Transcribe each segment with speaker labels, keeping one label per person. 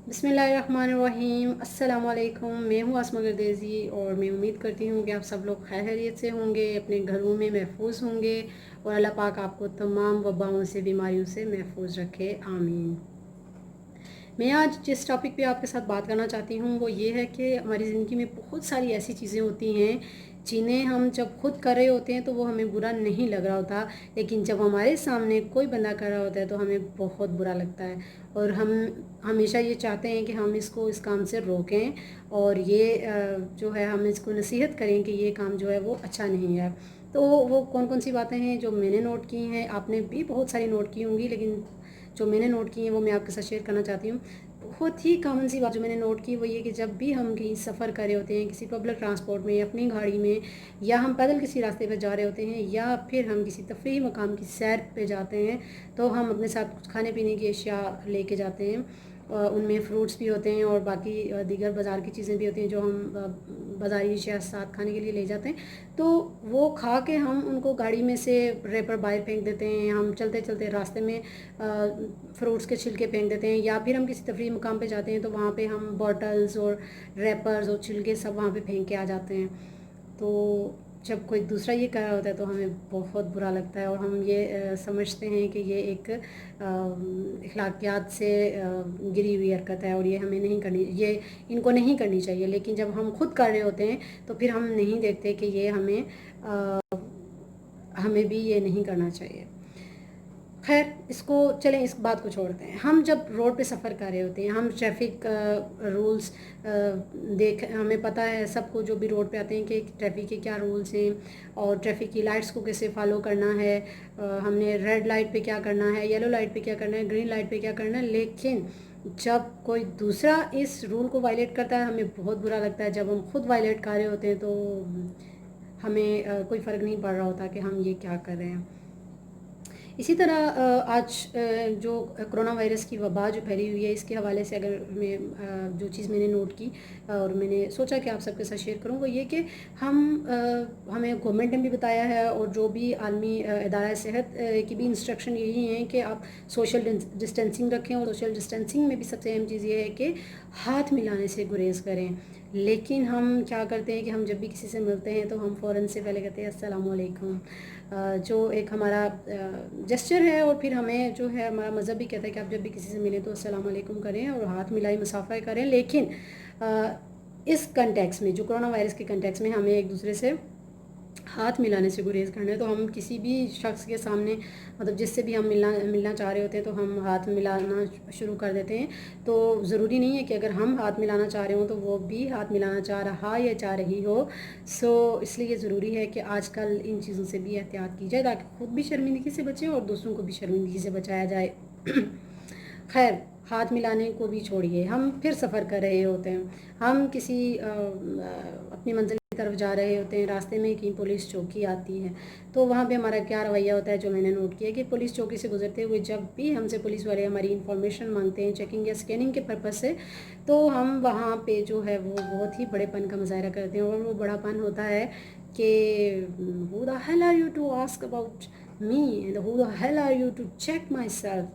Speaker 1: बिस्मिल्लाहिर्रहमानिर्रहीम। अस्सलाम वालेकुम। मैं हूँ आसमा गर्देज़ी और मैं उम्मीद करती हूँ कि आप सब लोग खैरियत से होंगे, अपने घरों में महफूज होंगे और अल्लाह पाक आपको तमाम वबाओं से, बीमारियों से महफूज रखे, आमीन। मैं आज जिस टॉपिक पे आपके साथ बात करना चाहती हूँ वो ये है कि हमारी ज़िंदगी में बहुत सारी ऐसी चीज़ें होती हैं जिन्हें हम जब खुद कर रहे होते हैं तो वो हमें बुरा नहीं लग रहा होता, लेकिन जब हमारे सामने कोई बंदा कर रहा होता है तो हमें बहुत बुरा लगता है और हम हमेशा ये चाहते हैं कि हम इसको इस काम से रोकें और ये जो है हम इसको नसीहत करें कि ये काम जो है वो अच्छा नहीं है। तो वो कौन कौन सी बातें हैं जो मैंने नोट की हैं, आपने भी बहुत सारी नोट की होंगी, लेकिन जो मैंने नोट की हैं वो मैं आपके साथ शेयर करना चाहती हूँ। बहुत ही कॉमन सी बात जो मैंने नोट की वो ये कि जब भी हम कहीं सफ़र कर रहे होते हैं, किसी पब्लिक ट्रांसपोर्ट में, अपनी गाड़ी में, या हम पैदल किसी रास्ते पर जा रहे होते हैं, या फिर हम किसी तफरीही मकाम की सैर पे जाते हैं, तो हम अपने साथ कुछ खाने पीने की अशिया लेके जाते हैं। उनमें फ़्रूट्स भी होते हैं और बाकी दीगर बाज़ार की चीज़ें भी होती हैं जो हम बाज़ारी अशिया साथ खाने के लिए ले जाते हैं। तो वो खा के हम उनको गाड़ी में से रेपर बाहर फेंक देते हैं, हम चलते चलते रास्ते में फ्रूट्स के छिलके फेंक देते हैं, या फिर हम किसी तफरीही मुकाम पे जाते हैं तो वहाँ पे हम बॉटल्स और रैपर्स और छिलके सब वहाँ पे फेंक के आ जाते हैं। तो जब कोई दूसरा ये कर रहा होता है तो हमें बहुत बुरा लगता है और हम ये समझते हैं कि ये एक अखलाकियात से गिरी हुई हरकत है और ये हमें नहीं करनी, ये इनको नहीं करनी चाहिए। लेकिन जब हम खुद कर रहे होते हैं तो फिर हम नहीं देखते कि ये हमें भी ये नहीं करना चाहिए। खैर, इसको चलें, इस बात को छोड़ते हैं। हम जब रोड पे सफ़र कर रहे होते हैं, हम ट्रैफिक रूल्स हमें पता है सबको जो भी रोड पे आते हैं कि ट्रैफिक के क्या रूल्स हैं और ट्रैफिक की लाइट्स को कैसे फॉलो करना है। हमने रेड लाइट पे क्या करना है, येलो लाइट पे क्या करना है, ग्रीन लाइट पे क्या करना है। लेकिन जब कोई दूसरा इस रूल को वायलेट करता है हमें बहुत बुरा लगता है। जब हम खुद वायलेट कर रहे होते हैं तो हमें कोई फ़र्क नहीं पड़ रहा होता कि हम ये क्या कर रहे हैं। इसी तरह आज जो कोरोना वायरस की वबा जो फैली हुई है, इसके हवाले से अगर मैं जो चीज़ मैंने नोट की और मैंने सोचा कि आप सबके साथ शेयर करूँ वो ये कि हमें गवर्नमेंट ने भी बताया है और जो भी आलमी इदारा सेहत की भी इंस्ट्रक्शन यही हैं कि आप सोशल डिस्टेंसिंग रखें, और सोशल डिस्टेंसिंग में भी सबसे अहम चीज़ ये है कि हाथ मिलाने से गुरेज़ करें। लेकिन हम क्या करते हैं कि हम जब भी किसी से मिलते हैं तो हम फ़ौरन से पहले कहते हैं अस्सलाम वालेकुम, जो एक हमारा जेस्चर है। और फिर हमें जो है हमारा मज़हब भी कहता है कि आप जब भी किसी से मिलें तो अस्सलाम वालेकुम करें और हाथ मिलाई मुसाफ़ा करें। लेकिन इस कंटेक्स में, जो कोरोना वायरस के कंटेक्स में हमें एक दूसरे से हाथ मिलाने से गुरेज करना है, तो हम किसी भी शख्स के सामने, मतलब जिससे भी हम मिलना चाह रहे होते हैं तो हम हाथ मिलाना शुरू कर देते हैं। तो ज़रूरी नहीं है कि अगर हम हाथ मिलाना चाह रहे हो तो वो भी हाथ मिलाना चाह रहा या चाह रही हो। इसलिए ज़रूरी है कि आजकल इन चीज़ों से भी एहतियात की जाए ताकि ख़ुद भी शर्मिंदगी से बचें और दूसरों को भी शर्मिंदगी से बचाया जाए। खैर, हाथ मिलाने को भी छोड़िए, हम फिर सफ़र कर रहे होते हैं, हम किसी अपनी मंजिल की तरफ जा रहे होते हैं, रास्ते में कहीं पुलिस चौकी आती है तो वहाँ पे हमारा क्या रवैया होता है। जो मैंने नोट किया कि पुलिस चौकी से गुजरते हुए जब भी हमसे पुलिस वाले हमारी इन्फॉर्मेशन मांगते हैं चेकिंग या स्कैनिंग के पर्पज़ से, तो हम वहाँ पे जो है वो बहुत ही बड़ेपन का मुजाहरा करते हैं। और वो बड़ापन होता है कि who the hell are you to ask about me and who the hell are you to check myself.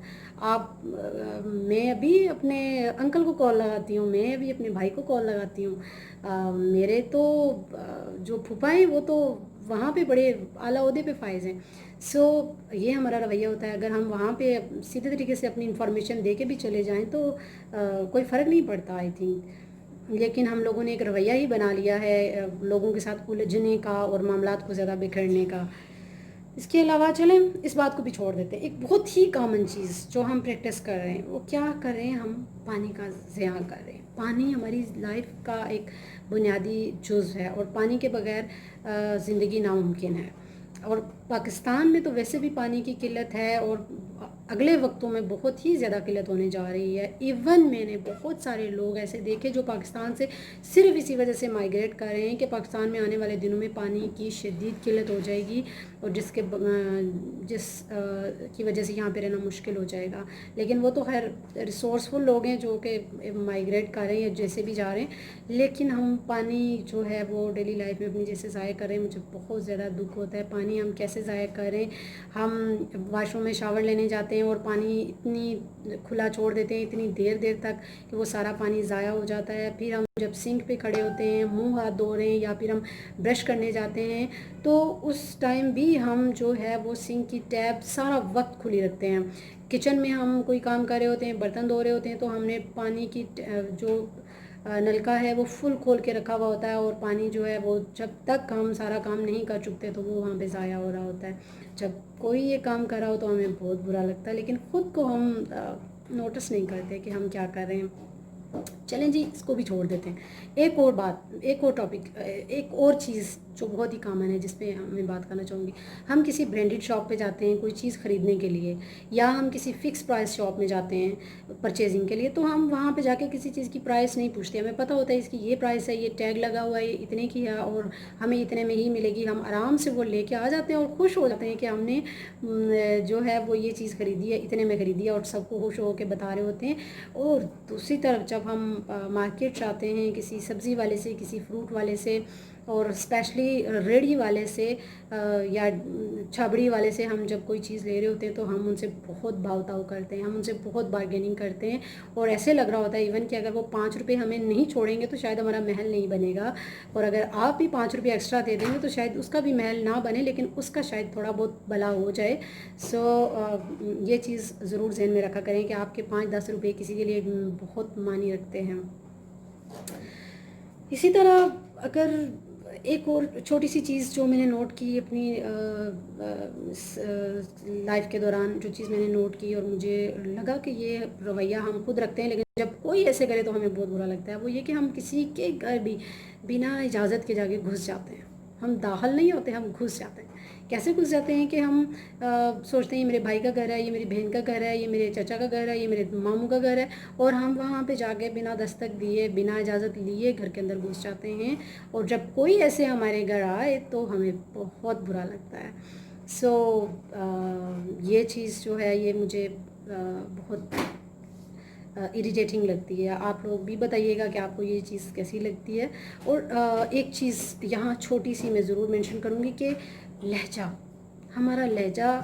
Speaker 1: मैं अभी अपने अंकल को कॉल लगाती हूँ, मैं अभी अपने भाई को कॉल लगाती हूँ, मेरे तो जो फूफा हैं वो तो वहाँ पे बड़े आला ओहदे पे फाइज हैं। ये हमारा रवैया होता है। अगर हम वहाँ पे सीधे तरीके से अपनी इन्फॉर्मेशन दे के भी चले जाएं तो कोई फ़र्क नहीं पड़ता, आई थिंक। लेकिन हम लोगों ने एक रवैया ही बना लिया है लोगों के साथ उलझने का और मामलात को ज़्यादा बिखरने का। इसके अलावा चलें इस बात को भी छोड़ देते हैं। एक बहुत ही कॉमन चीज़ जो हम प्रैक्टिस कर रहे हैं वो क्या कर रहे हैं, हम पानी का ज़िया कर रहे हैं। पानी हमारी लाइफ का एक बुनियादी जुज़ है और पानी के बगैर ज़िंदगी नामुमकिन है। और पाकिस्तान में तो वैसे भी पानी की किल्लत है और अगले वक्तों में बहुत ही ज़्यादा किल्लत होने जा रही है। इवन मैंने बहुत सारे लोग ऐसे देखे जो पाकिस्तान से सिर्फ इसी वजह से माइग्रेट कर रहे हैं कि पाकिस्तान में आने वाले दिनों में पानी की शदीद किल्लत हो जाएगी और जिस की वजह से यहाँ पे रहना मुश्किल हो जाएगा। लेकिन वो तो खैर रिसोर्सफुल लोग हैं जो कि माइग्रेट कर रहे हैं या जैसे भी जा रहे हैं। लेकिन हम पानी जो है वो डेली लाइफ में अपनी जैसे ज़ाया कर रहे हैं, मुझे बहुत ज़्यादा दुख होता है। पानी हम कैसे ज़ाया कर रहे हैं, हम वाशरूम में शावर लेने جاتے ہیں اور پانی اتنی کھلا چھوڑ دیتے ہیں اتنی دیر تک کہ وہ سارا پانی ضائع ہو جاتا ہے. پھر ہم جب سنک پہ کھڑے ہوتے ہیں, منہ ہاتھ دھو رہے ہیں یا پھر ہم برش کرنے جاتے ہیں, تو اس ٹائم بھی ہم جو ہے وہ سنک کی ٹیپ سارا وقت کھلی رکھتے ہیں. کچن میں ہم کوئی کام کر رہے ہوتے ہیں, برتن دھو رہے ہوتے ہیں, تو ہم نے پانی کی جو نلکا ہے وہ فل کھول کے رکھا ہوا ہوتا ہے, اور پانی جو ہے وہ جب تک ہم سارا کام نہیں کر چکتے تو وہ وہاں پہ ضائع ہو رہا ہوتا ہے. جب کوئی یہ کام کر رہا ہو تو ہمیں بہت برا لگتا ہے, لیکن خود کو ہم نوٹس نہیں کرتے کہ ہم کیا کر رہے ہیں. چلیں جی, اس کو بھی چھوڑ دیتے ہیں. ایک اور بات, ایک اور ٹاپک, ایک اور چیز جو بہت ہی کامن ہے جس پہ میں بات کرنا چاہوں گی. ہم کسی برانڈیڈ شاپ پہ جاتے ہیں کوئی چیز خریدنے کے لیے, یا ہم کسی فکس پرائس شاپ میں جاتے ہیں پرچیزنگ کے لیے, تو ہم وہاں پہ جا کے کسی چیز کی پرائس نہیں پوچھتے. ہمیں پتہ ہوتا ہے اس کی یہ پرائس ہے, یہ ٹیگ لگا ہوا ہے, یہ اتنے کی ہے اور ہمیں اتنے میں ہی ملے گی. ہم آرام سے وہ لے کے آ جاتے ہیں اور خوش ہو جاتے ہیں کہ ہم نے جو ہے وہ یہ چیز خریدی ہے, اتنے میں خریدی ہے, اور سب کو خوش ہو کے بتا رہے ہوتے ہیں. اور دوسری طرف جب ہم مارکیٹ جاتے ہیں کسی سبزی والے سے, کسی فروٹ والے سے, اور اسپیشلی ریڑھی والے سے یا چھابڑی والے سے ہم جب کوئی چیز لے رہے ہوتے ہیں تو ہم ان سے بہت بھاؤ تاؤ کرتے ہیں, ہم ان سے بہت بارگیننگ کرتے ہیں, اور ایسے لگ رہا ہوتا ہے ایون کہ اگر وہ 5 روپے ہمیں نہیں چھوڑیں گے تو شاید ہمارا محل نہیں بنے گا, اور اگر آپ بھی 5 روپے ایکسٹرا دے دیں گے تو شاید اس کا بھی محل نہ بنے, لیکن اس کا شاید تھوڑا بہت بھلا ہو جائے. سو یہ چیز ضرور ذہن میں رکھا کریں کہ آپ کے 5-10 روپے کسی کے لیے بہت معنی رکھتے ہیں. اسی طرح اگر ایک اور چھوٹی سی چیز جو میں نے نوٹ کی اپنی لائف کے دوران, جو چیز میں نے نوٹ کی اور مجھے لگا کہ یہ رویہ ہم خود رکھتے ہیں لیکن جب کوئی ایسے کرے تو ہمیں بہت برا لگتا ہے, وہ یہ کہ ہم کسی کے گھر بھی بنا اجازت کے جا کے گھس جاتے ہیں. ہم داخل نہیں ہوتے, ہم گھس جاتے ہیں. کیسے گھس جاتے ہیں کہ ہم سوچتے ہیں یہ میرے بھائی کا گھر ہے, یہ میری بہن کا گھر ہے, یہ میرے چچا کا گھر ہے, یہ میرے ماموں کا گھر ہے, اور ہم وہاں پہ جا کے بنا دستک دیے بنا اجازت لیے گھر کے اندر گھس جاتے ہیں. اور جب کوئی ایسے ہمارے گھر آئے تو ہمیں بہت برا لگتا ہے. سو یہ چیز جو ہے یہ مجھے بہت اریٹیٹنگ لگتی ہے. آپ لوگ بھی بتائیے گا کہ آپ کو یہ چیز کیسی لگتی ہے. اور ایک چیز یہاں چھوٹی سی میں ضرور مینشن کروں گی کہ لہجہ, ہمارا لہجہ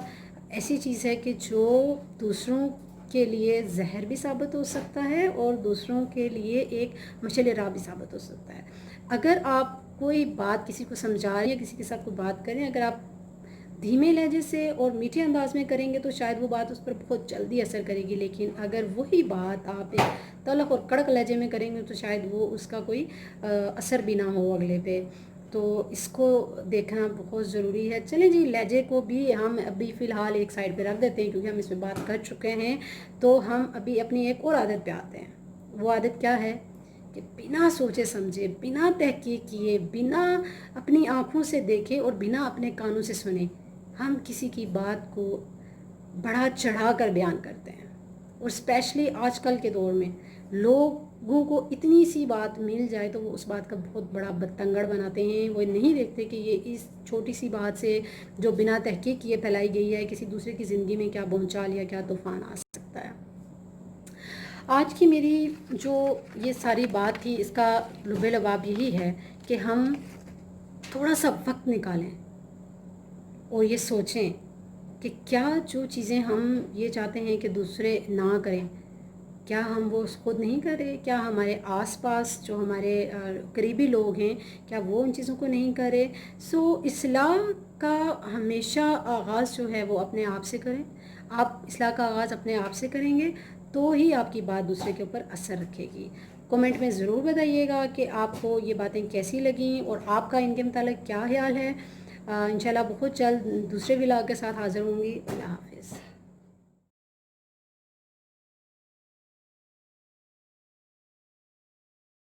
Speaker 1: ایسی چیز ہے کہ جو دوسروں کے لیے زہر بھی ثابت ہو سکتا ہے اور دوسروں کے لیے ایک مشعل راہ بھی ثابت ہو سکتا ہے. اگر آپ کوئی بات کسی کو سمجھا رہے ہیں یا کسی کے ساتھ کوئی بات کریں, اگر آپ دھیمے لہجے سے اور میٹھے انداز میں کریں گے تو شاید وہ بات اس پر بہت جلدی اثر کرے گی, لیکن اگر وہی بات آپ ایک تلخ اور کڑک لہجے میں کریں گے تو شاید وہ اس کا کوئی اثر بھی نہ ہو اگلے پہ. تو اس کو دیکھنا بہت ضروری ہے. چلیں جی, لہجے کو بھی ہم ابھی فی الحال ایک سائڈ پہ رکھ دیتے ہیں کیونکہ ہم اس پہ بات کر چکے ہیں. تو ہم ابھی اپنی ایک اور عادت پہ آتے ہیں. وہ عادت کیا ہے کہ بنا سوچے سمجھے, بنا تحقیق کیے, بنا اپنی آنکھوں سے دیکھے اور بنا اپنے کانوں سے سنے ہم کسی کی بات کو بڑھا چڑھا کر بیان کرتے ہیں. اور اسپیشلی آج کل کے دور میں لوگوں کو اتنی سی بات مل جائے تو وہ اس بات کا بہت بڑا بتنگڑ بناتے ہیں. وہ نہیں دیکھتے کہ یہ اس چھوٹی سی بات سے جو بنا تحقیق کیے پھیلائی گئی ہے کسی دوسرے کی زندگی میں کیا بھونچال یا کیا طوفان آ سکتا ہے. آج کی میری جو یہ ساری بات تھی اس کا لب لباب یہی ہے کہ ہم تھوڑا سا وقت نکالیں اور یہ سوچیں کہ کیا جو چیزیں ہم یہ چاہتے ہیں کہ دوسرے نہ کریں, کیا ہم وہ خود نہیں کر رہے, کیا ہمارے آس پاس جو ہمارے قریبی لوگ ہیں کیا وہ ان چیزوں کو نہیں کر رہے. سو اصلاح کا ہمیشہ آغاز جو ہے وہ اپنے آپ سے کریں. آپ اصلاح کا آغاز اپنے آپ سے کریں گے تو ہی آپ کی بات دوسرے کے اوپر اثر رکھے گی. کمنٹ میں ضرور بتائیے گا کہ آپ کو یہ باتیں کیسی لگیں اور آپ کا ان کے متعلق کیا خیال ہے. انشاءاللہ بہت جلد دوسرے ولاگ کے ساتھ حاضر ہوں گی. اللہ حافظ.